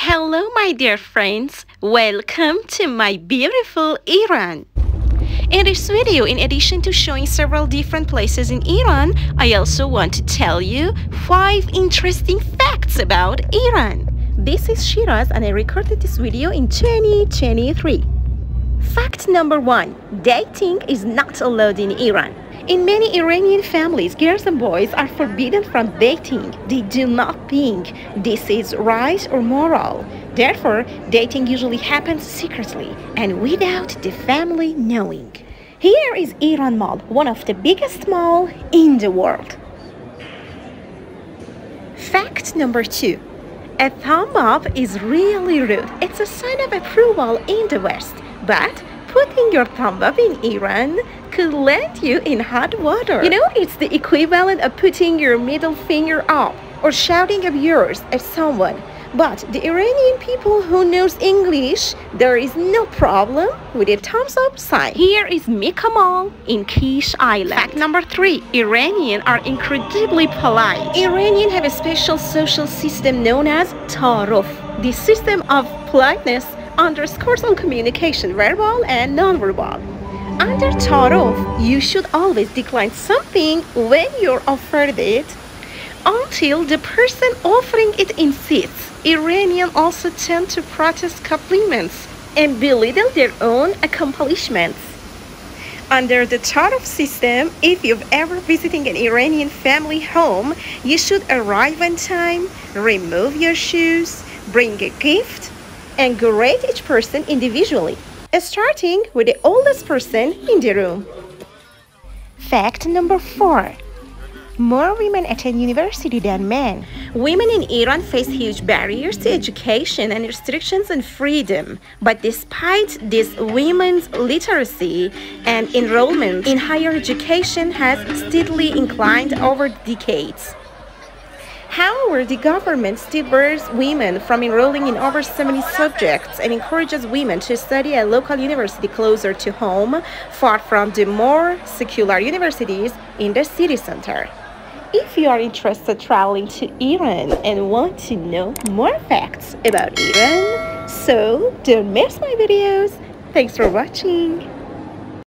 Hello, my dear friends. Welcome to my beautiful Iran. In this video, in addition to showing several different places in Iran, I also want to tell you 5 interesting facts about Iran. This is Shiraz and I recorded this video in 2023. Fact number 1. Dating is not allowed in Iran. In many Iranian families, girls and boys are forbidden from dating. They do not think this is right or moral. Therefore, dating usually happens secretly and without the family knowing. Here is Iran Mall, one of the biggest malls in the world. Fact number 2. A thumb up is really rude. It's a sign of approval in the West. But putting your thumb up in Iran could land you in hot water. You know, it's the equivalent of putting your middle finger up or shouting abuse at someone. But the Iranian people who knows English, there is no problem with a thumbs up sign. Here is Mika Mall in Kish Island. Fact number 3. Iranians are incredibly polite. Iranians have a special social system known as Ta'aruf. This system of politeness underscores on communication, verbal and non-verbal. Under Ta'aruf, you should always decline something when you're offered it until the person offering it insists. Iranians also tend to protest compliments and belittle their own accomplishments. Under the Ta'aruf system, if you've ever visited an Iranian family home, you should arrive on time, remove your shoes, bring a gift, and greet each person individually, starting with the oldest person in the room. Fact number 4. More women attend university than men. Women in Iran face huge barriers to education and restrictions on freedom. But despite this, women's literacy and enrollment in higher education has steadily inclined over decades. However, the government still bars women from enrolling in over 70 subjects and encourages women to study at local university closer to home, far from the more secular universities in the city center. If you are interested in traveling to Iran and want to know more facts about Iran, so don't miss my videos. Thanks for watching.